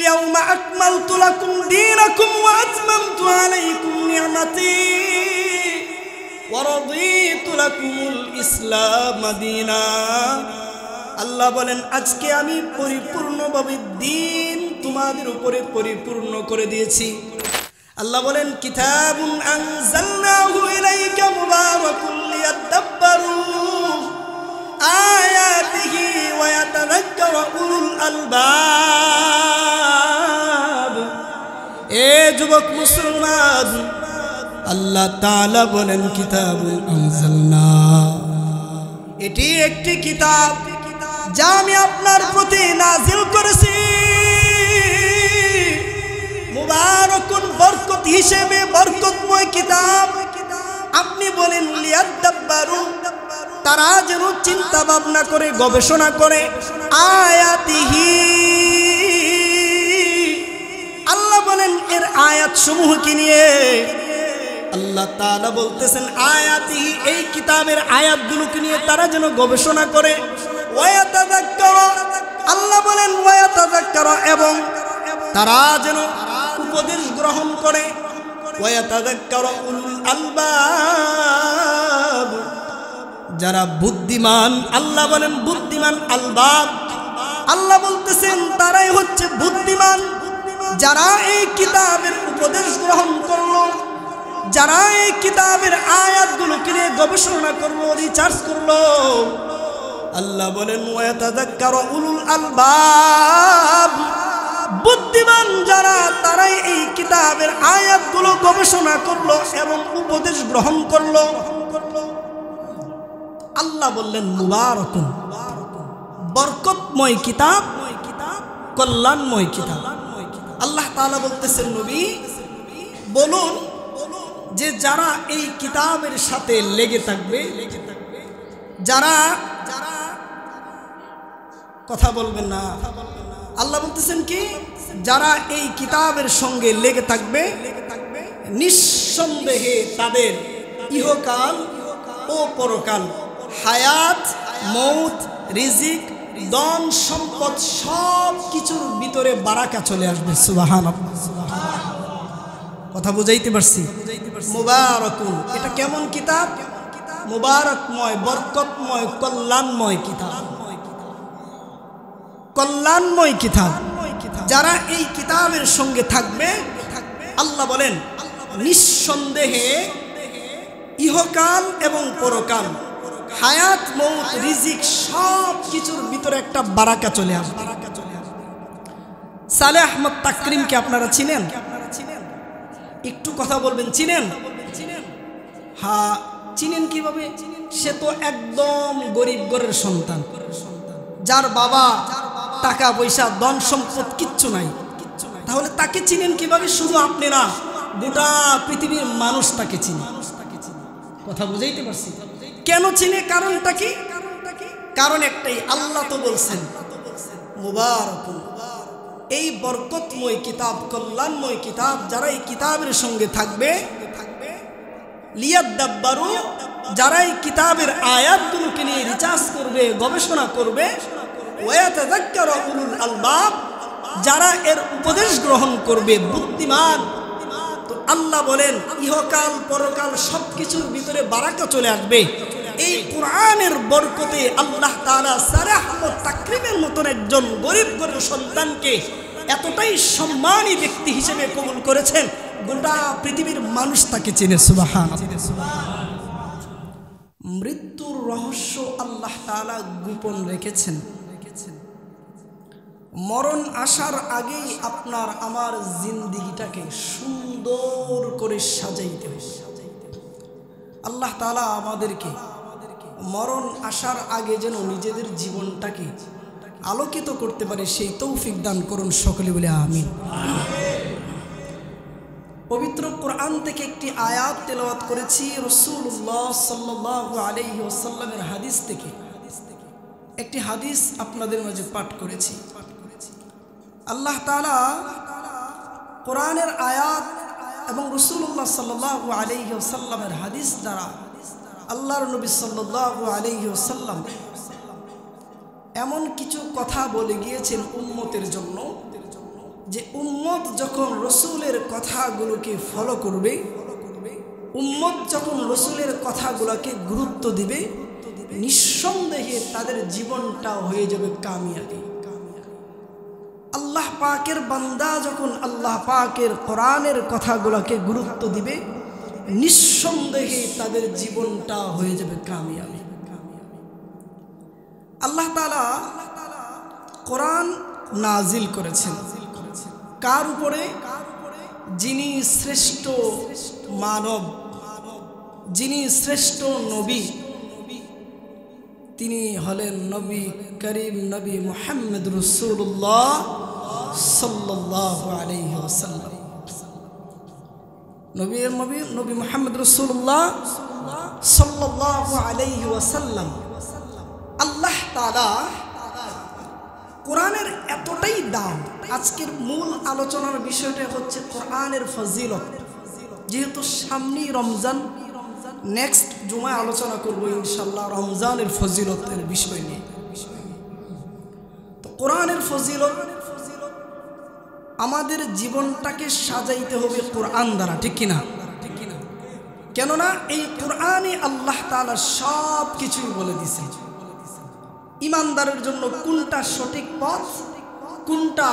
اليوم أكملت لكم دينكم وأتممت عليكم نعمتي ورضيت لكم الإسلام دينا। আল্লাহ বলেন আজকে আমি পরিপূর্ণভাবে দ্বীন তোমাদের উপরে পরিপূর্ণ করে দিয়েছি। আল্লাহ বলেন কিতাবুন আনজালনাহু ইলাইকা মুবারাকুন লিয়াদাব্বারু আয়াতিহি ওয়া ইয়াতাযাক্কারা উলুল আলবাব। এ যুবক মুসলমান, আল্লাহ তাআলা বলেন কিতাবুন আনজালনা, এটি একটি কিতাব যা আমি আপনার প্রতি নাজিল করেছি। মুবারাকুন বরকত হিসেবে বরকতময় কিতাব। আপনি বলেন লিয়াদাব্বারু, তারা যেন চিন্তা ভাবনা করে গবেষণা করে আয়াতিহি। আল্লাহ বলেন এর আয়াত সমূহকে নিয়ে আল্লাহ তাআলা বলতেছেন আয়াতিহি, এই কিতাবের আয়াতগুলোকে নিয়ে তারা যেন গবেষণা করে। ওয়ায়াতাযাক্কারা, আল্লাহ বলেন ওয়ায়াতাযাক্কারা, এবং তারা যেন উপদেশ গ্রহণ করে। ওয়ায়াতাযাক্কারা উলুল আলবাব, যারা বুদ্ধিমান, আল্লাহ বলেন বুদ্ধিমান আলবাব। আল্লাহ বলতেছেন তারাই হচ্ছে বুদ্ধিমান, যারা এই কিতাবের উপদেশ গ্রহণ করলো, যারা এই কিতাবের আয়াতগুলোকে নিয়ে গবেষণা করলো, রিসার্চ করলো। আল্লাহ বলেন ওয়াতাযাক্কারু উলুল আলবাব, বুদ্ধিমান যারা তারাই এই কিতাবের আয়াতগুলো গবেষণা করলো এবং উপদেশ গ্রহণ করলো। আল্লাহ বললেন মুবারাকুন, বরকতময় কিতাব, কল্যাণময় কিতাব। আল্লাহ তাআলা বলতেছেন নবী বলুন যে যারা এই কিতাবের সাথে লেগে থাকবে, যারা কথা বলবেন না, আল্লাহ বলতেছেন কি, যারা এই কিতাবের সঙ্গে লেগে থাকবে নিঃসন্দেহে তাদের ইহকাল ও পরকাল, হায়াত, মৌত, রিজিক, ধন সম্পদ সব কিছুর ভিতরে বারাকা চলে আসবে। সুবহানাল্লাহ, কথা বুঝাইতে পারছি? মুবারাকুন, এটা কেমন কিতাব? মুবারকময়, বরকতময়, কল্যাণময় কিতাব, কল্যাণময় কিতাব। যারা এই কিতাবের সঙ্গে থাকবে, আল্লাহ বলেন নিঃসন্দেহে ইহকাল এবং পরকাল, হায়াত, মৌত, রিজিক সব কিছুর ভিতরে একটা বারাকা চলে আসবে। সালেহ আহমদ তাকরিমকে আপনারা চিনেন? একটু কথা বলবেন, চিনেন? হ্যাঁ, চিনেন কিভাবে? সে তো একদম গরিব ঘরের সন্তান, যার বাবা টাকা পয়সা ধন সম্পদ কিচ্ছু নাই। তাহলে তাকে চিনেন কিভাবে? শুধু আপনি না, গোটা পৃথিবীর মানুষ তাকে চিনে। কথা বুঝাইতে পারছি? কেন চিনে? কারণটা কি? কারণ একটাই, আল্লাহ তো বলছেন মুবারাকুন, এই বরকতময় কিতাব, কল্যাণময় কিতাব, যারা এই কিতাবের সঙ্গে থাকবে, লিয়াদাব্বারু, যারা এই কিতাবের আয়াতগুলোকে নিয়ে রিসার্চ করবে, গবেষণা করবে, ওয়াতাযাক্কারু উলুল আলবাব, যারা এর উপদেশ গ্রহণ করবে, বুদ্ধিমান। তো আল্লাহ বলেন ইহকাল পরকাল সবকিছুর ভিতরে বারাকা চলে আসবে। এই কোরআনের বরকতে আল্লাহ তাআলা সালেহ আহমদ তাকরিমের মতন একজন গরিব ঘরের সন্তানকে এতটাই সম্মানী ব্যক্তি হিসেবে কবুল করেছেন, গোটা পৃথিবীর মানুষ তাকে চেনে। সুবহানাল্লাহ। মৃত্যুর রহস্য আল্লাহ তাআলা গোপন রেখেছেন। মরণ আসার আগেই আপনার আমার জিন্দেগিটাকে সুন্দর করে সাজাইতে হবে। আল্লাহ তাআলা আমাদেরকে মরণ আসার আগে যেন নিজেদের জীবনটাকে আলোকিত করতে পারে সেই তৌফিক দান করুন, সকলে বলে আমিন। পবিত্র কোরআন থেকে একটি আয়াত তেলাওয়াত করেছি, রাসূলুল্লাহ সাল্লাল্লাহু আলাইহি ওয়াসাল্লামের হাদিস থেকে একটি হাদিস আপনাদের মাঝে পাঠ করেছি। আল্লাহ তাআলা কোরআনের আয়াত এবং রাসূলুল্লাহ সাল্লাল্লাহু আলাইহি ওয়াসাল্লামের হাদিস দ্বারা আল্লাহর নবী সাল্লাল্লাহু আলাইহি ওয়াসাল্লাম এমন কিছু কথা বলে গিয়েছেন উম্মতের জন্য যে উম্মত যখন রসুলের কথাগুলোকে ফলো করবে, উম্মত যখন রসুলের কথাগুলোকে গুরুত্ব দিবে, নিঃসন্দেহে তাদের জীবনটা হয়ে যাবে কামিয়াবি। আল্লাহ পাকের বান্দা যখন আল্লাহ পাকের কোরআনের কথাগুলোকে গুরুত্ব দিবে, নিঃসন্দেহে তাদের জীবনটা হয়ে যাবে কামিয়াবি। আল্লাহ তাআলা কোরআন নাজিল করেছেন কার উপরে? যিনি শ্রেষ্ঠ মানব, যিনি শ্রেষ্ঠ নবী, তিনি হলেন নবী করিম নবী মুহাম্মদ রাসূলুল্লাহ সাল্লাল্লাহু আলাইহি ওয়াসাল্লাম। নবী মুহাম্মদ রাসূলুল্লাহ সাল্লাল্লাহু আলাইহি ওয়াসাল্লাম। আল্লাহ তাআলা কোরআনের এতটাই দাম। আজকের মূল আলোচনার বিষয়টা হচ্ছে কোরআনের ফজিলত। যেহেতু সামনেই রমজান, নেক্সট জুমায় আলোচনা করব ইনশাআল্লাহ রমজানের ফজিলতের বিষয় নিয়ে। তো কোরআনের ফজিলত, আমাদের জীবনটাকে সাজাইতে হবে কোরআন দ্বারা, ঠিক কিনা? কেননা এই কোরআনে আল্লাহ তাআলা সব কিছুই বলে দিয়েছেন। ইমানদারের জন্য কোনটা সঠিক পথ, কোনটা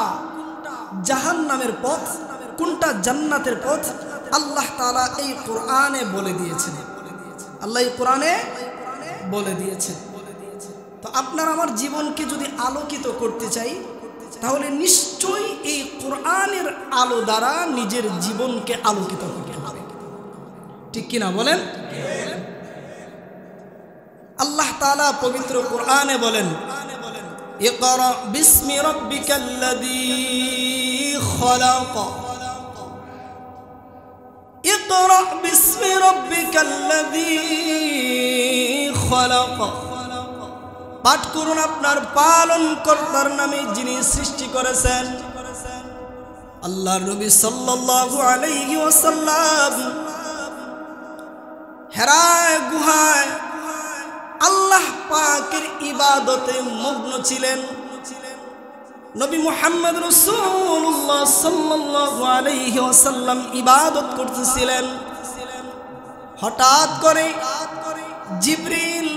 জাহান্নামের পথ, কোনটা জান্নাতের পথ, আল্লাহ তাআলা এই কোরআনে বলে দিয়েছেন। আল্লাহ এই কোরআনে বলে দিয়েছেন। তো আপনার আমার জীবনকে যদি আলোকিত করতে চাই, তাহলে নিশ্চয়ই এই কোরআনের আলো দ্বারা নিজের জীবনকে আলোকিত করতে হবে, ঠিক কিনা বলেন? আল্লাহ তাআলা পবিত্র কোরআনে বলেন, ইকরা বিসমি রাব্বিকাল্লাযী খলাক, ইকরা বিসমি রাব্বিকাল্লাযী খলাক। পাঠ করুন আপনার পালনকর্তার নামে যিনি সৃষ্টি করেছেন। আল্লাহর নবী সাল্লাল্লাহু আলাইহি ওয়াসাল্লাম হেরায় গুহায় আল্লাহ পাকের ইবাদতে মগ্ন ছিলেন। নবী মুহাম্মদ রাসূলুল্লাহ সাল্লাল্লাহু আলাইহি ওয়াসাল্লাম ইবাদত করতেছিলেন। হঠাৎ করে জিবরিল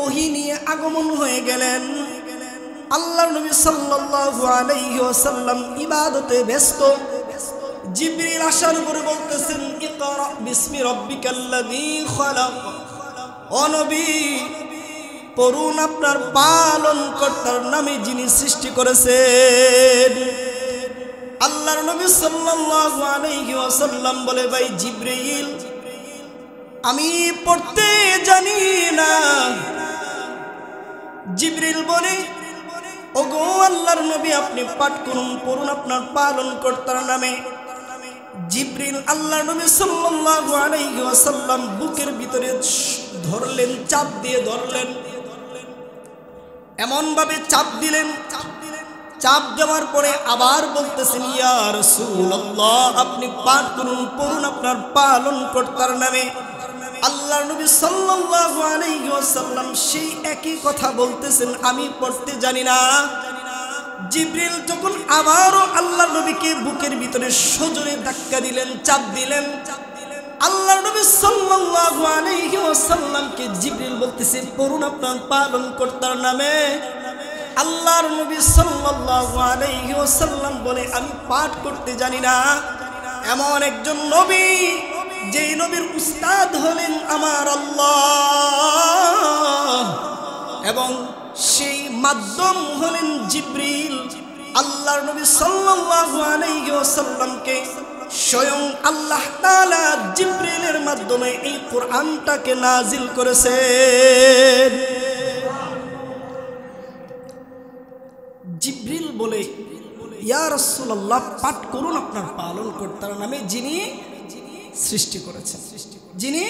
ওহী নিয়ে আগমন হয়ে গেলেন। আল্লাহর নবী সাল্লাল্লাহু আলাইহি ওয়াসাল্লাম ইবাদতে ব্যস্ত। জিবরিল আসার পরে বলতেছেন, ইকরা বিসমি রাব্বিকাল্লাযী খলাক। ও নবী, পড়ুন আপনার পালনকর্তার নামে যিনি সৃষ্টি করেছেন। আল্লাহর নবী সাল্লাল্লাহু আলাইহি ওয়াসাল্লাম বলে, ভাই জিবরিল, আমি পড়তে জানি না। জিবরিল বলে, ওগো আল্লাহর নবী, আপনি পাঠ করুন, পড়ুন আপনার পালনকর্তার নামে। জিবরিল আল্লাহর নবী সাল্লাল্লাহু আলাইহি ওয়াসাল্লাম বুকের ভিতরে ধরলেন, চাপ দিয়ে ধরলেন, এমন ভাবে চাপ দিলেন, চাপ দেওয়ার পরে আবার বলতেছেন, ইয়া রাসূলুল্লাহ, আপনি পাঠ করুন, পড়ুন আপনার পালনকর্তার নামে। আল্লাহর নবী সাল্লাল্লাহু আলাইহি ওয়াসাল্লাম সেই একই কথা বলতেছেন, আমি পড়তে জানি না। জিবরিল যখন আবারও আল্লাহর নবীকে বুকের ভিতরে সজোরে ধাক্কা দিলেন, চাপ দিলেন, আল্লাহর নবী সাল্লাল্লাহু আলাইহি ওয়াসাল্লামকে জিবরিল বলতেছে, পড়ুন আপনার পালনকর্তার নামে। আল্লাহর নবী সাল্লাল্লাহু আলাইহি ওয়াসাল্লাম বলে, আমি পাঠ করতে জানি না। এমন একজন নবী, যেই নবীর উস্তাদ হলেন আমার আল্লাহ, এবং সেই মাধ্যম হলেন জিবরিল। আল্লাহর নবী সাল্লাল্লাহু আলাইহি ওয়াসাল্লামকে স্বয়ং আল্লাহ তাআলা জিবরিলের মাধ্যমে এই কোরআনটাকে নাজিল করেছেন। জিবরিল বলে, ইয়া রাসূলুল্লাহ, পাঠ করুন আপনার পালনকর্তার নামে যিনি সৃষ্টি করেছেন, যিনি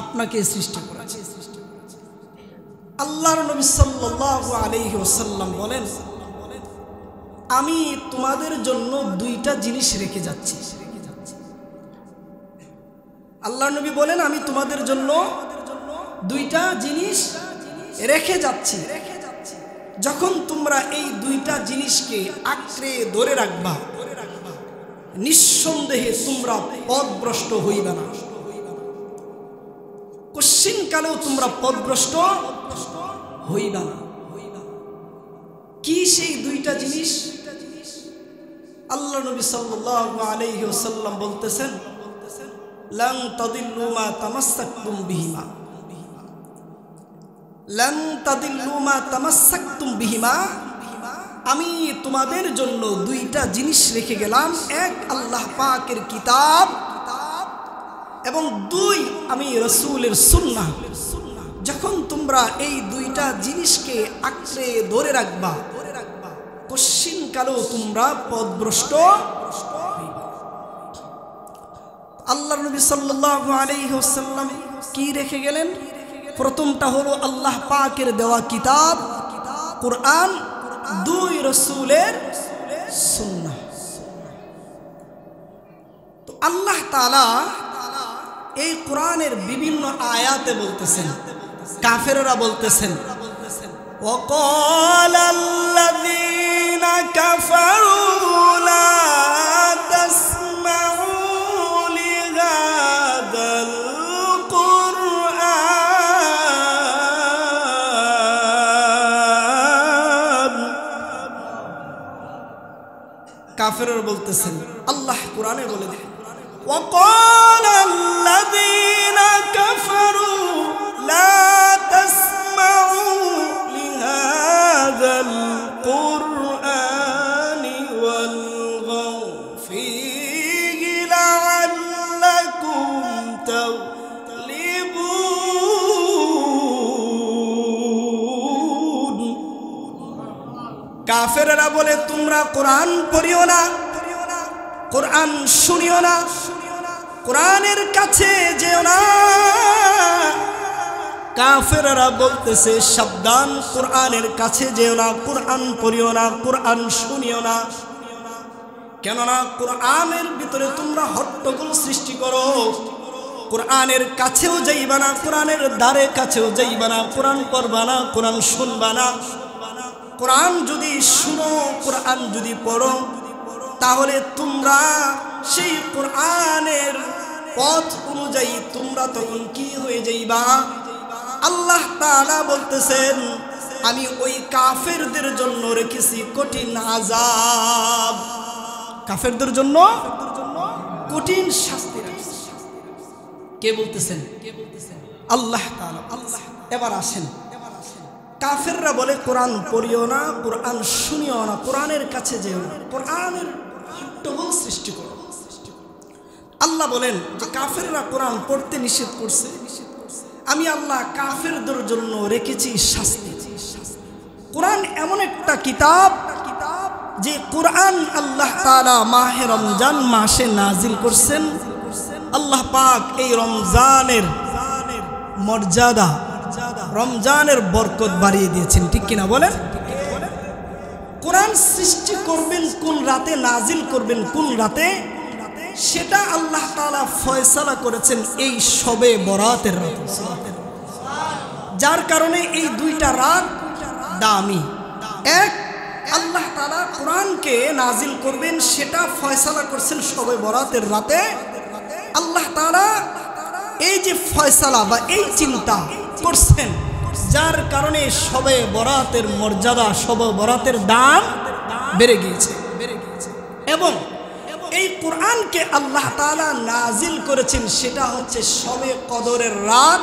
আপনাকে সৃষ্টি করেছেন। আল্লাহর নবী সাল্লাল্লাহু আলাইহি ওয়াসাল্লাম বলেন, আমি তোমাদের জন্য দুইটা জিনিস রেখে যাচ্ছি। আল্লাহর নবী বলেন, আমি তোমাদের জন্য দুইটা জিনিস রেখে যাচ্ছি। যখন তোমরা এই দুইটা জিনিসকে আঁকড়ে ধরে রাখবা, নিঃসন্দেহে তোমরা পথভ্রষ্ট হইবা না, কশ্চিন কালেও তোমরা পথভ্রষ্ট হইবা না। কি সেই দুইটা জিনিস? আল্লাহ নবী সাল্লাল্লাহু আলাইহি ওয়াসাল্লাম বলতেছেন, লান তাদিল্লু মা তামাসসাকতুম বিহিমা, লান তাদিল্লু মা তামাসসাকতুম বিহিমা। আমি তোমাদের জন্য দুইটা জিনিস রেখে গেলাম, এক আল্লাহ পাকের কিতাব এবং দুই আমি রাসূলের সুন্নাহ। যখন তোমরা এই দুইটা জিনিসকে আঁকড়ে ধরে রাখবা, কশ্চিন কালেও তোমরা পথভ্রষ্ট হইবা। আল্লাহ নবী সাল্লাল্লাহু আলাইহি ওয়াসাল্লাম কি রেখে গেলেন? প্রথমটা হলো আল্লাহ পাকের দেওয়া কিতাব কুরআন, দুই রাসূলের সুন্নাহ। তো আল্লাহ তাআলা এই কোরআনের বিভিন্ন আয়াতে বলতেছেন, কাফেররা বলতেছেন, ওয়াকালাল্লাযীনা কাফারু লা তাসমাউ লিহাদাল কুরআন। কাফেররা বলতেছেন, আল্লাহ কোরআনে বলে দেন, ওয়াকালাল্লাযীনা কাফারু লা তাসমাউ লিহাদাল কুরআনি ওয়ালগাউ ফীহি লাআল্লাকুম তাগলিবুন। কাফেররা বলে, তোমরা কোরআন পড়িও না, কোরআন শুনিও না, কোরআনের কাছে যেও না। কাফেররা বলতেছে, সাবধান, কোরআনের কাছে যেও না, কোরআন পড়িও না, কোরআন শুনিও না। কেননা কোরআনের ভিতরে তোমরা হট্টগোল সৃষ্টি করো, কোরআনের কাছেও যাইবা না, কোরআনের দ্বারে কাছেও যাইবা না, কোরআন পড়বা না, কোরআন শুনবা না। কোরআন যদি শুনো, কোরআন যদি পড়ো, তাহলে তোমরা সেই কোরআনের পথ অনুযায়ী তোমরা তখন কি হয়ে যাইবা? আল্লাহ তাআলা বলতেছেন, আমি ওই কাফেরদের জন্য রেখেছি কঠিন আযাব, কাফেরদের জন্য কঠিন শাস্তি রেখেছি। কে বলতেছেন? আল্লাহ তাআলা। আল্লাহ। এবার আসেন, কাফেররা বলে কোরআন পড়িও না, কোরআন শুনিও না, কোরআনের কাছে যেও না, কোরআনের হট্টগোল সৃষ্টি করো। আল্লাহ বলেন যে কাফেররা কোরআন পড়তে নিষেধ করছে, আমি আল্লাহ কাফেরদের জন্য রেখেছি শাস্তি। কোরআন এমন একটা কিতাব যে কোরআন আল্লাহ তাআলা মাহে রমজান মাসে নাজিল করছেন। আল্লাহ পাক এই রমজানের মর্যাদা, রমজানের বরকত বাড়িয়ে দিয়েছেন, ঠিক কিনা বলেন? কোরআন সৃষ্টি করবেন কোন রাতে, নাজিল করবেন কোন রাতে, সেটা আল্লাহ তাআলা ফয়সালা করেছেন এই শবে বরাতের রাতে। যার কারণে এই দুইটা রাত দামি। এক, আল্লাহ তাআলা কোরআনকে নাজিল করবেন সেটা ফয়সালা করছেন শবে বরাতের রাতে। আল্লাহ তাআলা এই যে ফয়সালা বা এই চিন্তা করছেন, যার কারণে শবে বরাতের মর্যাদা, শবে বরাতের দাম বেড়ে গিয়েছে। এবং এই কোরআনকে আল্লাহ তাআলা নাজিল করেছেন সেটা হচ্ছে শবে কদরের রাত,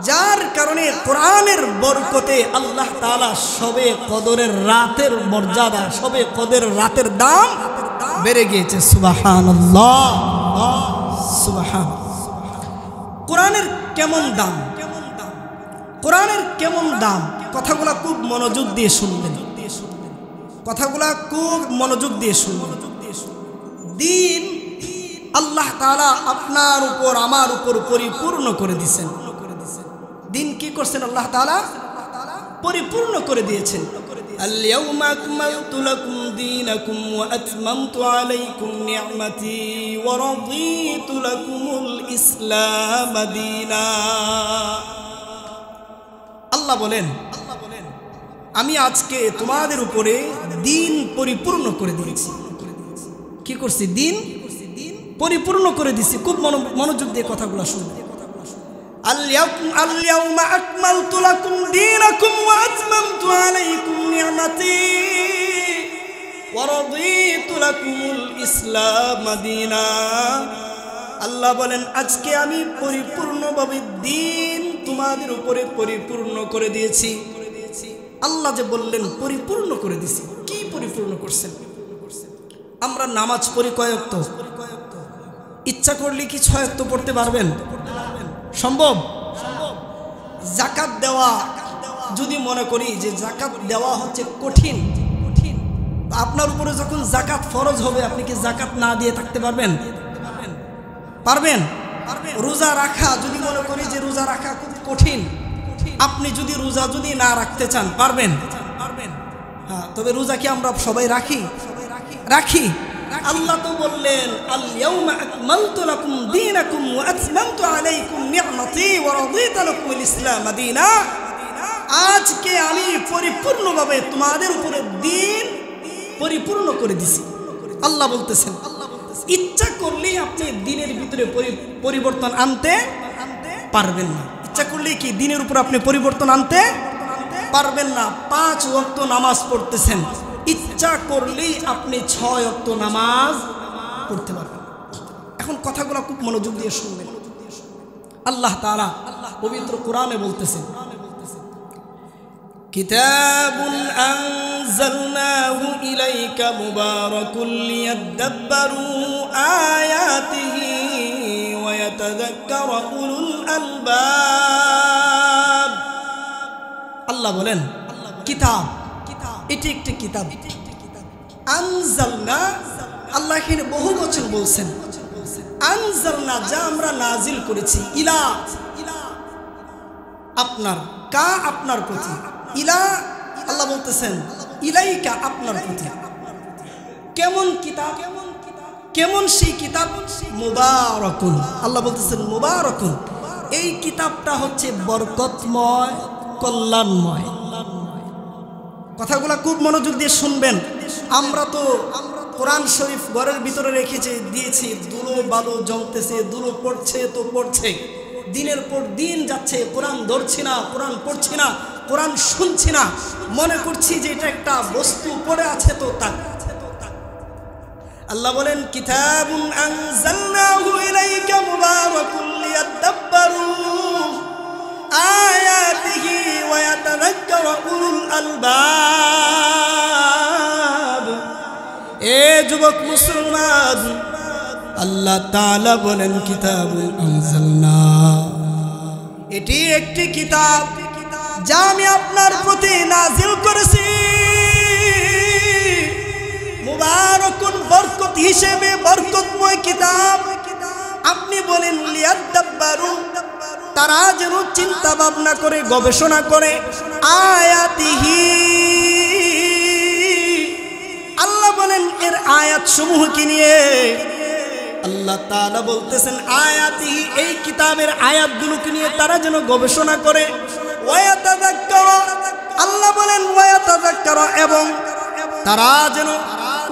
যার কারণে কোরআনের বরকতে আল্লাহ তাআলা শবে কদরের রাতের মর্যাদা, শবে কদরের রাতের দাম বেড়ে গিয়েছে। সুবহানাল্লাহ, সুবহানাল্লাহ। কোরআনের কেমন দাম, কোরআনের কেমন দাম, কথাগুলা খুব মনোযোগ দিয়ে শুনবেন, কথাগুলা খুব মনোযোগ দিয়ে শুনবেন। দিন আল্লাহ তাআলা আপনার উপর আমার উপর পরিপূর্ণ করে দিয়েছেন। দিন কি করছেন? আল্লাহ তাআলা পরিপূর্ণ করে দিয়েছেন। আল-ইয়াওমা আকমালতু লাকুম দীনাকুম ওয়া আতমামতু আলাইকুম নি'মাতি ওয়া রাদিতু লাকুমুল ইসলাম দীনা। আল্লাহ বলেন, আমি আজকে তোমাদের উপরে দিন পরিপূর্ণ করে দিয়েছি। কি করছি? দিন পরিপূর্ণ করে দিছি। খুব মনোযোগ দিয়ে কথাগুলো শুনবে। আল-ইয়াওমা আকমালতু লাকুম দীনাকুম ওয়া আতমামতু আলাইকুম নি'মাতি ওয়া রাদিতু লাকুমুল ইসলাম দীনা। আল্লাহ বলেন আজকে আমি পরিপূর্ণভাবে দিন তোমাদের উপরে পরিপূর্ণ করে দিয়েছি। আল্লাহ যে বললেন পরিপূর্ণ করে দিয়েছি, কি পরিপূর্ণ করছেন? আমরা নামাজ পড়ি কয় ওয়াক্ত? ইচ্ছা করলে কি 6 ওয়াক্ত পড়তে পারবেন? সম্ভব? যাকাত দেওয়া, যদি মনে করি যে যাকাত দেওয়া হচ্ছে কঠিন, আপনার উপরে যখন যাকাত ফরজ হবে আপনি কি যাকাত না দিয়ে থাকতে পারবেন? পারবেন? রোজা রাখা, যদি মনে করি যে রোজা রাখা খুব কঠিন, আপনি যদি রোজা না রাখতে চান পারবেন? হ্যাঁ, তবে রোজা কি আমরা সবাই রাখি? রাখি। আল্লাহ তো বললেন আল-ইয়াওমা আকমালতু লাকুম দীনাকুম ওয়া আতমামতু আলাইকুম নি'মাতি ওয়া রাদিতু লাকুমুল ইসলাম দীনা। আজকে আমি পরিপূর্ণভাবে তোমাদের উপরে দিন পরিপূর্ণ করে দিছি। আল্লাহ বলতেছেন ইচ্ছা করলেই আপনি দিনের ভিতরে পরিবর্তন আনতে পারবেন না। ইচ্ছা করলেই কি দিনের উপর আপনি পরিবর্তন আনতে পারবেন না। 5 ওয়াক্ত নামাজ পড়তেছেন, ইচ্ছা করলেই আপনি 6 ওয়াক্ত নামাজ পড়তে পারবেন। এখন কথাগুলো খুব মনোযোগ দিয়ে শুনবেন। আল্লাহ তাআলা পবিত্র কোরআনে বলতেছেন কিতাবুন আনজালনাহু ইলাইকা মুবারাকুল লিয়াদাব্বারু আয়াতিহি ওয়া ইয়াতাযাক্কারা উলুল আলবাব। আল্লাহ বলেন কিতাব, এটি একটি কিতাব। আনজালনা, আল্লাহ এখানে বহু বচন বলছেন। আনজালনা, যা আমরা নাজিল করেছি। ইলা, আপনার, কা আপনার প্রতি। ইলা, আল্লাহ বলতেছেন ইলাইকা আপনার প্রতি। কেমন কিতাব? কেমন সেই কিতাব? মুবারাকুন, আল্লাহ বলতেছেন মুবারাকুন, এই কিতাবটা হচ্ছে বরকতময়, কল্যাণময়। কথাগুলো খুব মনোযোগ দিয়ে শুনবেন। আমরা তো কোরআন শরীফ ঘরের ভিতরে রেখেছে দিয়েছি, ধুলো বালু জমতেছে, ধুলো পড়ছে তো পড়ছে, দিনের পর দিন যাচ্ছে, কোরআন ধরছি না, কোরআন পড়ছি না, কোরআন শুনছি না, মনে করছি যে এটা একটা বস্তু পড়ে আছে তো তাক। আল্লাহ বলেন কিতাবুন আনজালনাহু ইলাইকা মুবারাকুল লিয়াদাব্বারু আয়াতিহি ওয়া ইয়াতাযাক্কারা উলুল আলবাব। এ যুবক মুসলমান, আল্লাহ তাআলা বলেন কিতাবুন আনজালনা, এটি একটি কিতাব যা আমি আপনার প্রতি নাজিল করেছি। মুবারাকুন, বরকত হিসেবে বরকতময় কিতাব। আপনি বলেন লিয়াদাব্বারু, তারা যেন চিন্তা ভাবনা করে, গবেষণা করে। আয়াতিহি, আল্লাহ বলেন এর আয়াত সমূহকে নিয়ে। আল্লাহ তাআলা বলতেছেন আয়াতিহি, এই কিতাবের আয়াতগুলোকে নিয়ে তারা যেন গবেষণা করে। ওয়ায়াতাযাক্কারা, আল্লাহ বলেন ওয়ায়াতাযাক্কারা, এবং তারা যেন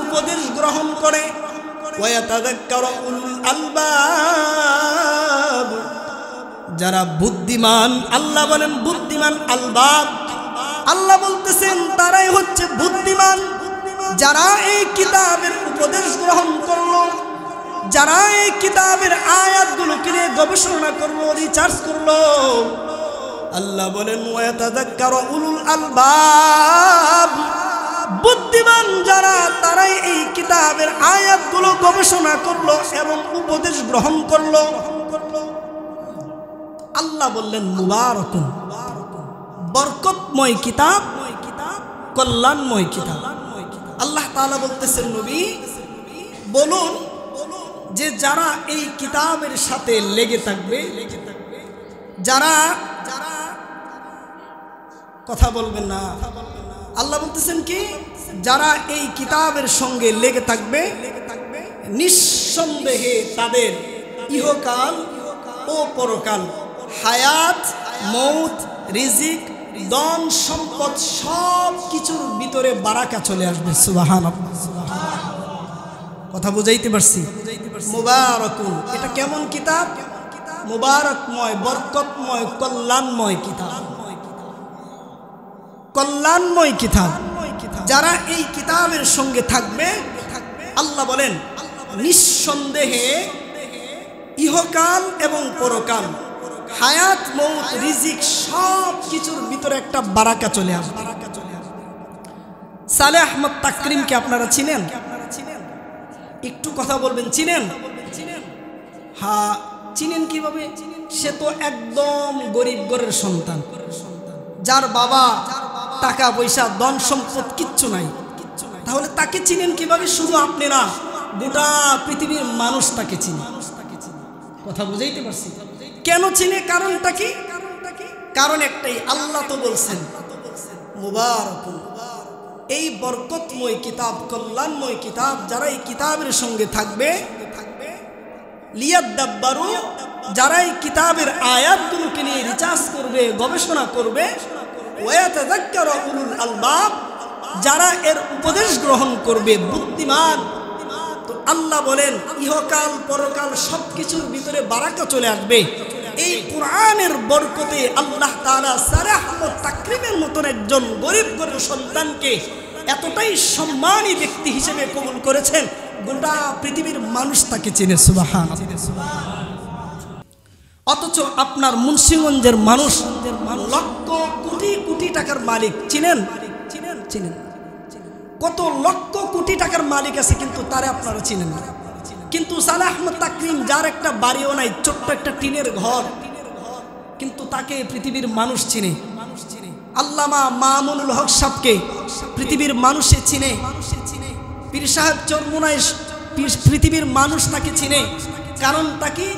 উপদেশ গ্রহণ করে। ওয়ায়াতাযাক্কারা উলুল আলবাব, যারা বুদ্ধিমান, আল্লাহ বলেন বুদ্ধিমান। আলবাব, আল্লাহ বলতেছেন তারাই হচ্ছে বুদ্ধিমান, যারা এই কিতাবের উপদেশ গ্রহণ করলো, যারা এই কিতাবের আয়াতগুলোকে নিয়ে গবেষণা করলো, রিসার্চ করলো। আল্লাহ বলেন ওয়ায়াতাযাক্কারা উলুল আলবাব, বুদ্ধিমান যারা, তারাই এই কিতাবের আয়াতগুলো গবেষণা করলো এবং উপদেশ গ্রহণ করলো। আল্লাহ বললেন মুবারাকুন, বরকতময় কিতাব, কল্যাণময় কিতাব। আল্লাহ তাআলা বলতেছেন নবী বলুন যে যারা এই কিতাবের সাথে লেগে থাকবে, যারা কথা বলবেন না, আল্লাহ বলতেছেন কি, যারা এই কিতাবের সঙ্গে লেগে থাকবে নিঃসন্দেহে তাদের ইহকাল ও পরকাল, হায়াত, মৌত, রিজিক, ধন সম্পদ সব কিছুর ভিতরে বারাকা চলে আসবে। সুবহানাল্লাহ, কথা বুঝাইতে পারছি? মুবারাকুন, এটা কেমন কিতাব? মুবারকময়, বরকতময়, কল্যাণময় কিতাব, কল্যাণময় কিতাব। যারা এই কিতাবের সঙ্গে থাকবে, আল্লাহ বলেন নিঃসন্দেহে ইহকাল এবং পরকাল, হায়াত মৌত রিজিক সব কিছুর ভিতরে একটা বারাকা চলে আসবে। সালেহ আহমদ তাকরিমকে আপনারা চিনেন? একটু কথা বলবেন, চিনেন? হ্যাঁ, চিনেন কিভাবে? সে তো একদম গরিব ঘরের সন্তান, যার বাবা টাকা পয়সা ধন সম্পদ কিচ্ছু নাই। তাহলে তাকে চিনেন কিভাবে? শুধু আপনি না, গোটা পৃথিবীর মানুষ তাকে চিনে। কথা বুঝাইতে পারছি? কেন চিনে? কারণটা কি? কারণ একটাই, আল্লাহ তো বলছেন মুবারাকুন, এই বরকতময় কিতাব, কল্যাণময় কিতাব, যারা এই কিতাবের সঙ্গে থাকবে, লিয়াদাব্বারু, যারা এই কিতাবের আয়াতগুলোকে নিয়ে রিসার্চ করবে, গবেষণা করবে, ওয়ায়াতাযাক্কারু উলুল আলবাব, যারা এর উপদেশ গ্রহণ করবে, বুদ্ধিমান। তো আল্লাহ বলেন ইহকাল পরকাল সবকিছুর ভিতরে বারাকা চলে আসবে। এই কোরআনের বরকতে আল্লাহ তাআলা সালেহ আহমদ তাকরিমের মতন একজন গরিব ঘরের সন্তানকে এতটাই সম্মানী ব্যক্তি হিসেবে কবুল করেছেন, গোটা পৃথিবীর মানুষ তাকে চেনে। সুবহানাল্লাহ। অথচ আপনার মুন্সিগঞ্জের মানুষ লক্ষ কোটি কোটি টাকার মালিক, চিনেন? চিনেন? কত লক্ষ কোটি টাকার মালিক আছে, কিন্তু তারে আপনারা চিনেন না। কিন্তু সালেহ আহমদ তাকরিম, যার একটা বাড়িও নাই, ছোট্ট একটা টিনের ঘর, কিন্তু তাকে পৃথিবীর মানুষ চিনে। আল্লামা মামুনুল হক সাহেবকে পৃথিবীর মানুষে চিনে। পীর সাহেব চরমুনাই পৃথিবীর মানুষ তাকে চিনে। কারণটা কি?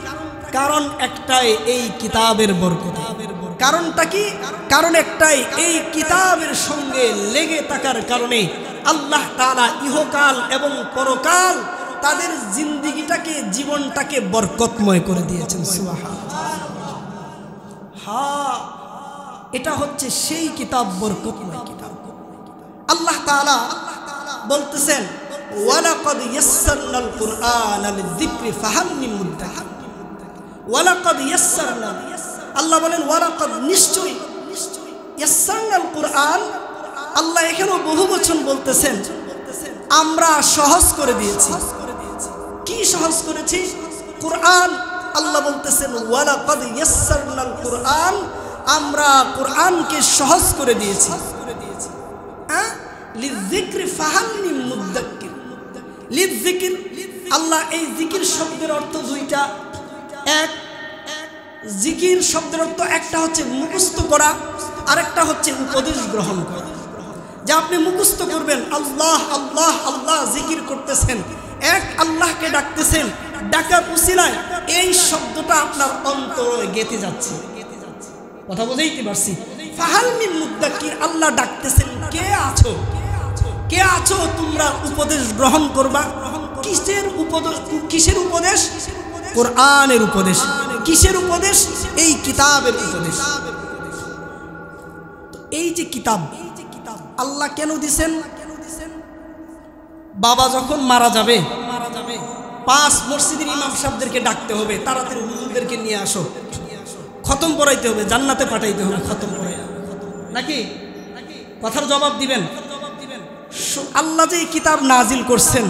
কারণ একটাই, এই কিতাবের বরকত। কারণটা কি? কারণ একটাই, এই কিতাবের সঙ্গে লেগে থাকার কারণে আল্লাহ তাআলা ইহকাল এবং পরকাল তাদের জিন্দেগিটাকে, জীবনটাকে বরকতময় করে দিয়েছেন। সুবহানাল্লাহ। হ্যাঁ, এটা হচ্ছে সেই কিতাব, বরকতময় কিতাব। আল্লাহ তাআলা বলতেছেন ওয়ালাকাদ ইয়াসসারনাল কুরআনা লিযিকরি ফাহাল মিন মুদ্দাকির। ওয়ালাকাদ ইয়াসসারনা, আল্লাহ বলেন ওয়ালাকাদ, নিশ্চয়ই, ইয়াসসারনাল কুরআন, আল্লাহ এখানেও বহু বচন বলতেছেন, আমরা সহজ করে দিয়েছি। কি সহজ করেছি? কুরআন। আল্লাহ বলতেছেন ওয়ালাকাদ ইয়াসসারনাল কুরআন, আমরা কোরআনকে সহজ করে দিয়েছি। লিযিকরি ফাহাল মিন মুদ্দাকির। লিযিকর, আল্লাহ এই জিকির শব্দের অর্থ দুইটা। এক, জিকির শব্দের অর্থ একটা হচ্ছে মুখস্থ করা, আরেকটা হচ্ছে উপদেশ গ্রহণ করা। যে আপনি মুখস্থ করবেন, আল্লাহ আল্লাহ আল্লাহ জিকির করতেছেন, এক আল্লাহকে ডাকতেছেন, ডাকার উসিলায় এই শব্দটা আপনার অন্তরে গেঁথে যাচ্ছে। কথা বুঝাইতে পারছি? ফাহাল মিন মুদ্দাকির, আল্লাহ ডাকতেছেন, কে আছো, কে আছো তোমরা উপদেশ গ্রহণ করবা। কিসের উপদেশ? কিসের উপদেশ? কোরআনের উপদেশ। কিসের উপদেশ? এই কিতাবের উপদেশ। এই যে কিতাব আল্লাহ কেন দিছেন? বাবা যখন মারা যাবে, 5 মসজিদের ইমাম সাহেবদেরকে ডাকতে হবে, তাড়াতাড়ি হুজুরদেরকে নিয়ে আসো, খতম পড়াইতে হবে, জান্নাতে পাঠাইতে হবে, খতম পড়াই। নাকি কথার জবাব দিবেন? আল্লাহ যে কিতাব নাজিল করছেন,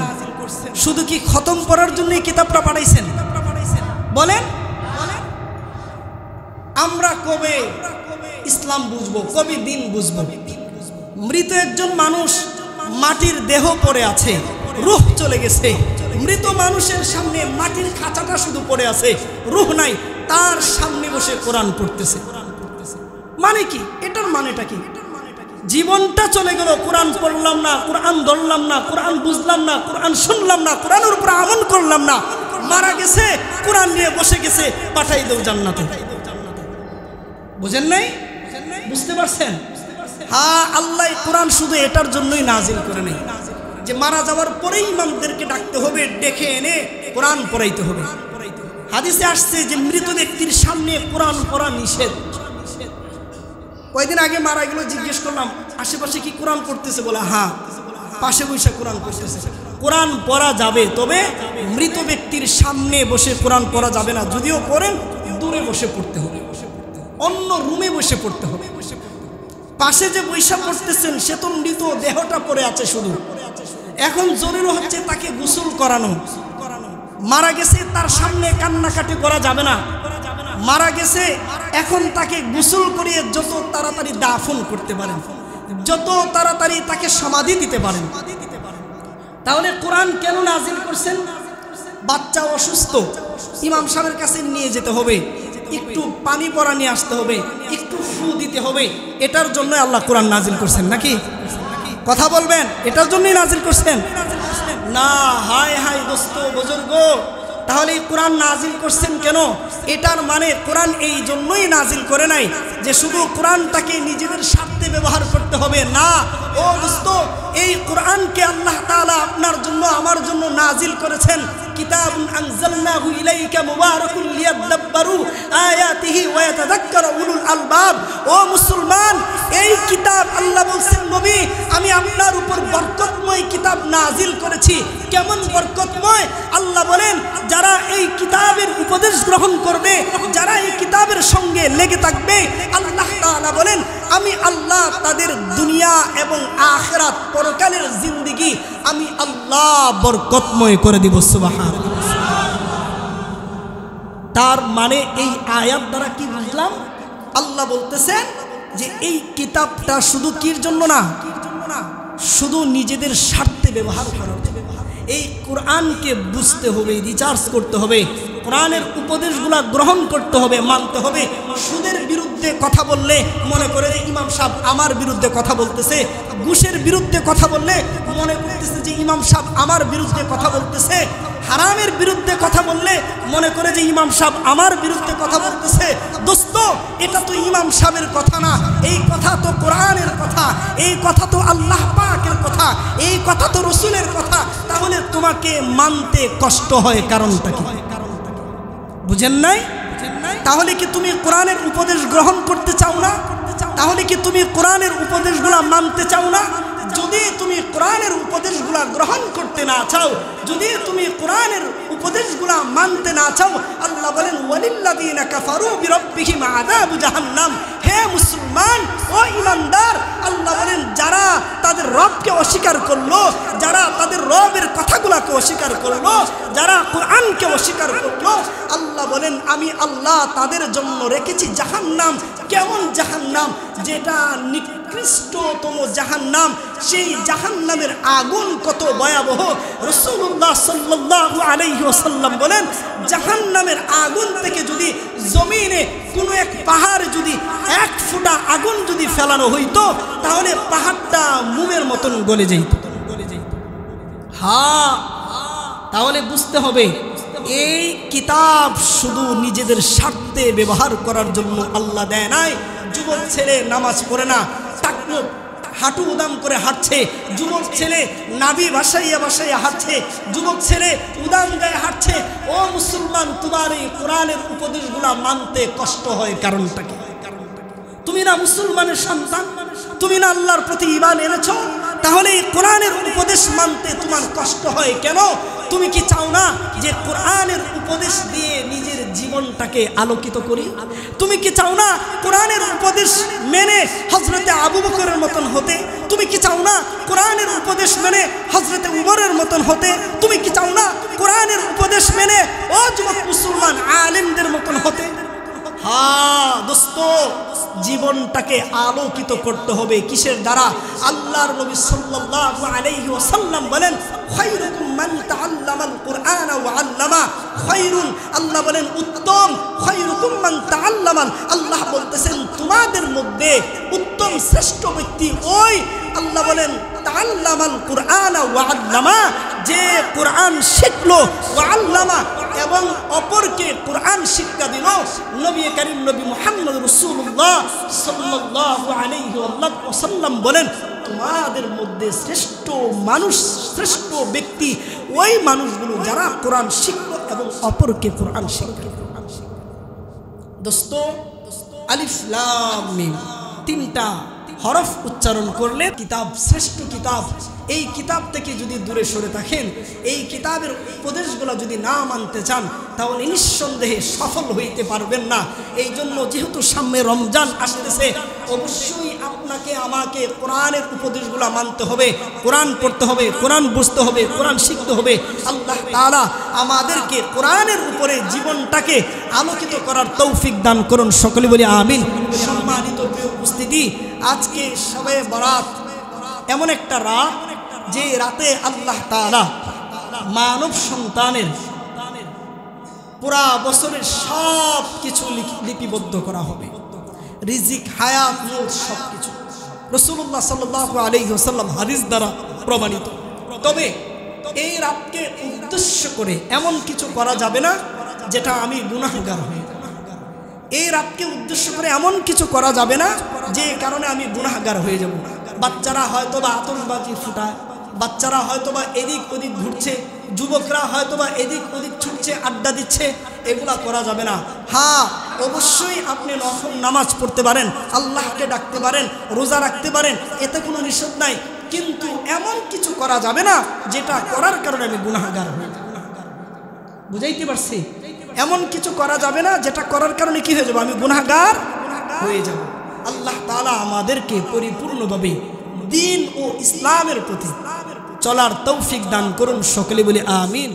শুধু কি খতম করার জন্য এই কিতাবটা পাঠাইছেন? বলেন, আমরা কবে ইসলাম বুঝবো, কবে দিন বুঝবো? মৃত একজন মানুষ, মাটির দেহ পড়ে আছে, রূহ চলে গেছে। মৃত মানুষের সামনে মাটির খাঁচাটা শুধু পড়ে আছে, রূহ নাই, তার সামনে বসে কোরআন পড়তেছে। মানে কি? এটার মানেটা কি? জীবনটা চলে গেল, কোরআন পড়লাম না, কোরআন ধরলাম না, কোরআন বুঝলাম না, কোরআন শুনলাম না, কোরআনের উপর আমল করলাম না, মারা গেছে, কোরআন নিয়ে বসে গেছে, পাঠাই দেও জান্নাতে। বুঝেন নাই? বুঝতে পারছেন? হ্যাঁ, আল্লাহ কোরআন শুধু এটার জন্যই নাজিল করে নেই যে মারা যাওয়ার পরেই ইমামদেরকে ডাকতে হবে, ডেকে এনে কোরআন পড়াইতে হবে। হাদিসে আসছে যে মৃত ব্যক্তির সামনে কোরআন পড়া নিষেধ। কয়দিন আগে মারা গেল, জিজ্ঞেস করলাম আশেপাশে কি কোরআন পড়তেছে, বলে হ্যাঁ পাশে বসে কোরআন পড়তেছে। কোরআন পড়া যাবে, তবে মৃত ব্যক্তির সামনে বসে কোরআন পড়া যাবে না। যদিও পড়েন দূরে বসে পড়তে হবে, অন্য রুমে বসে পড়তে হবে। পাশে যে বৈশা পড়তেছেন সে তো মৃত, দেহটা পড়ে আছে শুধু। এখন জরুরি হচ্ছে তাকে গোসল করানো। মারা গেছে তার সামনে কান্নাকাটি করা যাবে না। মারা গেছে এখন তাকে গোসল করিয়ে যত তাড়াতাড়ি দাফন করতে পারেন, যত তাড়াতাড়ি তাকে সমাধি দিতে পারেন। তাহলে কোরআন কেন নাজিল করছেন? বাচ্চা অসুস্থ, ইমাম সাহেবের কাছে নিয়ে যেতে হবে, একটু পানি পড়া নিয়ে আসতে হবে, একটু ফু দিতে হবে, এটার জন্য আল্লাহ কোরআন নাজিল করছেন নাকি? কথা বলবেন, এটার জন্যই নাজিল করছেন না? হায় হায় দোস্ত বুজুর্গ, তাহলে এই কোরআন নাজিল করছেন কেন? এটার মানে কোরআন এই জন্যই নাজিল করে নাই যে শুধু কোরআনটাকে নিজেদের স্বার্থে ব্যবহার করতে হবে, না। ও দোস্ত, এই কোরআনকে আল্লাহ তাআলা আপনার জন্য আমার জন্য নাজিল করেছেন। কিতাবুন আনজালনাহু ইলাইকা মুবারাকুন লিয়াদাব্বারু আয়াতিহি ওয়া ইয়াতাযাক্কারা উলুল আলবাব। ও মুসলমান, এই কিতাব আল্লাহ বলছেন নবী আমি আপনার উপর বরকতময় কিতাব নাজিল করেছি। কেমন বরকতময়? আল্লাহ বলেন যারা এই কিতাবের উপদেশ গ্রহণ করবে, যারা এই কিতাবের সঙ্গে লেগে থাকবে, আল্লাহ তাআলা বলেন আমি আল্লাহ তাদের দুনিয়া এবং আখিরাত পরকালের জিন্দেগি আমি আল্লাহ বরকতময় করে দিব। সুবহানাল্লাহ। তার মানে এই আয়াত দ্বারা কি বুঝলাম? আল্লাহ বলতেছেন যে এই কিতাবটা শুধু কির জন্য না, শুধু নিজেদের স্বার্থে ব্যবহার করার জন্য। এই কোরআনকে বুঝতে হবে, রিচার্জ করতে হবে, কোরআনের উপদেশগুলা গ্রহণ করতে হবে, মানতে হবে। সুদের বিরুদ্ধে কথা বললে মনে করে যে ইমাম সাহেব আমার বিরুদ্ধে কথা বলতেছে, ঘুষের বিরুদ্ধে কথা বললে মনে করতেছে যে ইমাম সাহেব আমার বিরুদ্ধে কথা বলতেছে, হারামের বিরুদ্ধে কথা বললে মনে করে যে ইমাম সাহেব আমার বিরুদ্ধে কথা বলতেছে। দোস্ত, এটা তো ইমাম সাহেবের কথা না, এই কথা তো কোরআনের কথা, এই কথা তো আল্লাহ পাকের কথা, এই কথা তো রসুলের কথা। তাহলে তোমাকে মানতে কষ্ট হয়, কারণটা কি? বুঝেন নাই? তাহলে কি তুমি কোরআনের উপদেশ গ্রহণ করতে চাও না? তাহলে কি তুমি কোরআনের উপদেশগুলা মানতে চাও না? যদি তুমি কোরআনের উপদেশগুলা গ্রহণ করতে না চাও, যদি তুমি কোরআনের উপদেশগুলা মানতে না চাও, আল্লাহ বলেন ওয়ালিল্লাযীনা কাফারু বিরাব্বিহিম আযাবু জাহান্নাম। হে মুসলমান, ও ঈমানদার, আল্লাহ বলেন যারা তাদের রবকে অস্বীকার করলো, যারা তাদের রবের কথাগুলাকে অস্বীকার করলো, যারা কোরআনকে অস্বীকার করলো, আল্লাহ বলেন আমি আল্লাহ তাদের জন্য রেখেছি জাহান্নাম। কেমন জাহান্নাম? যেটা নিকৃষ্টতম জাহান্নাম। সেই জাহান্নামের আগুন কত ভয়াবহ! রাসূলুল্লাহ সাল্লাল্লাহু আলাইহি ওয়াসাল্লাম বলেন জাহান্নামের আগুন থেকে যদি জমিনে কোনো এক পাহাড় যদি এক ফোঁটা আগুন যদি ফেলানো হইতো, তাহলে পাহাড়টা মোমের মতন গলে যেত। হ্যাঁ, তাহলে বুঝতে হবে এই কিতাব শুধু নিজেদের স্বার্থে ব্যবহার করার জন্য আল্লাহ দেয় নাই। যুবক ছেলে নামাজ পড়ে না, টাকলো হাঁটু উদাম করে হাঁটছে, যুবক ছেলে নাভি ভাসাইয়া ভাসাইয়া হাঁটছে, যুবক ছেলে উদাম গায়ে হাঁটছে। ও মুসলমান, তোমার এই কোরআনের উপদেশগুলা মানতে কষ্ট হয়, কারণটা কি? তুমি না মুসলমানের সন্তান, তুমি না আল্লাহর প্রতি ঈমান এনেছো, তাহলে এই কোরআনের উপদেশ মানতে তোমার কষ্ট হয় কেন? তুমি কি চাও না যে কোরআনের উপদেশ দিয়ে নিজের জীবনটাকে আলোকিত করি? তুমি কি চাও না কোরআনের উপদেশ মেনে হযরতে আবু বকরের মতন হতে? তুমি কি চাও না কোরআনের উপদেশ মেনে হযরতে উমরের মতন হতে? তুমি কি চাও না কোরআনের উপদেশ মেনে ও যুবক মুসলমান আলেমদের মতন হতে? হ্যাঁ দোস্ত, জীবনটাকে আলোকিত করতে হবে। কিসের দ্বারা? আল্লাহর নবী সাল্লাল্লাহু আলাইহি ওয়াসাল্লাম বলেন খায়রুকুম মান তাআল্লামাল কুরআন ওয়া আল্লামা। খায়রুন, আল্লাহ বলেন উত্তম, খায়রুকুম মান তাআল্লামাল, আল্লাহ বলতেছেন তোমাদের মধ্যে উত্তম শ্রেষ্ঠ ব্যক্তি ওই, আল্লাহ বলেন তাআল্লামাল কুরআন ওয়া আল্লামা, যে কোরআন শিখলো, ওয়া আল্লামা, এবং অপরকে কোরআন শিক্ষা দিল। নবী করিম নবী মুহাম্মদ রাসূলুল্লাহ সাল্লাল্লাহু আলাইহি ওয়াসাল্লাম বলেন তোমাদের মধ্যে শ্রেষ্ঠ মানুষ, শ্রেষ্ঠ ব্যক্তি ওই মানুষগুলো যারা কোরআন শিখলো এবং অপরকে কোরআন শিক্ষা। দোস্ত, আলিফ লাম মিম, তিনটা হরফ উচ্চারণ করলে কিতাব শ্রেষ্ঠ কিতাব, এই কিতাব থেকে যদি দূরে সরে থাকেন, এই কিতাবের উপদেশগুলো যদি না মানতে চান, তাহলে নিঃসন্দেহে সফল হইতে পারবেন না। এই জন্য যেহেতু সামনে রমজান আসতেছে, অবশ্যই আপনাকে আমাকে কোরআনের উপদেশগুলো মানতে হবে, কোরআন পড়তে হবে, কোরআন বুঝতে হবে, কোরআন শিখতে হবে। আল্লাহ তাআলা আমাদেরকে কোরআনের উপরে জীবনটাকে আলোকিত করার তৌফিক দান করুন, সকলে বলি আমিন। সম্মানিত প্রিয় উপস্থিতি, আজকে শবে বরাত এমন একটা রাত, যে রাতে আল্লাহ তাআলা মানব সন্তানের পুরা বছরের সব কিছু লিপিবদ্ধ করা হবে, রিজিক, হায়াত, মউত সবকিছু। রাসূলুল্লাহ সাল্লাল্লাহু আলাইহি ওয়াসাল্লাম হাদিস দ্বারা প্রমাণিত। তবে এই রাতকে উদ্দেশ্য করে এমন কিছু করা যাবে না যেটা আমি গুনাহগার হয়ে যাব। এই রাতকে উদ্দেশ্য করে এমন কিছু করা যাবে না যে কারণে আমি গুনাহগার হয়ে যাব। বাচ্চারা হয়তোবা আতশবাজি ফুটায়, বাচ্চারা হয়তোবা এদিক ওদিক ঘুরছে, যুবকরা হয়তোবা এদিক ওদিক ছুটছে, আড্ডা দিচ্ছে, এগুলা করা যাবে না। হ্যাঁ, অবশ্যই আপনি নফল নামাজ পড়তে পারেন, আল্লাহকে ডাকতে পারেন, রোজা রাখতে পারেন, এতে কোনো নিষেধ নাই। কিন্তু এমন কিছু করা যাবে না যেটা করার কারণে আমি গুনাহগার হয়ে যাব। বুঝাইতে পারছি? এমন কিছু করা যাবে না যেটা করার কারণে কি হয়ে যাব, আমি গুনাহগার হয়ে যাব। আল্লাহ তাআলা আমাদেরকে পরিপূর্ণভাবে দ্বীন ও ইসলামের প্রতি চলার তৌফিক দান করুন, সকলে বলি আমিন।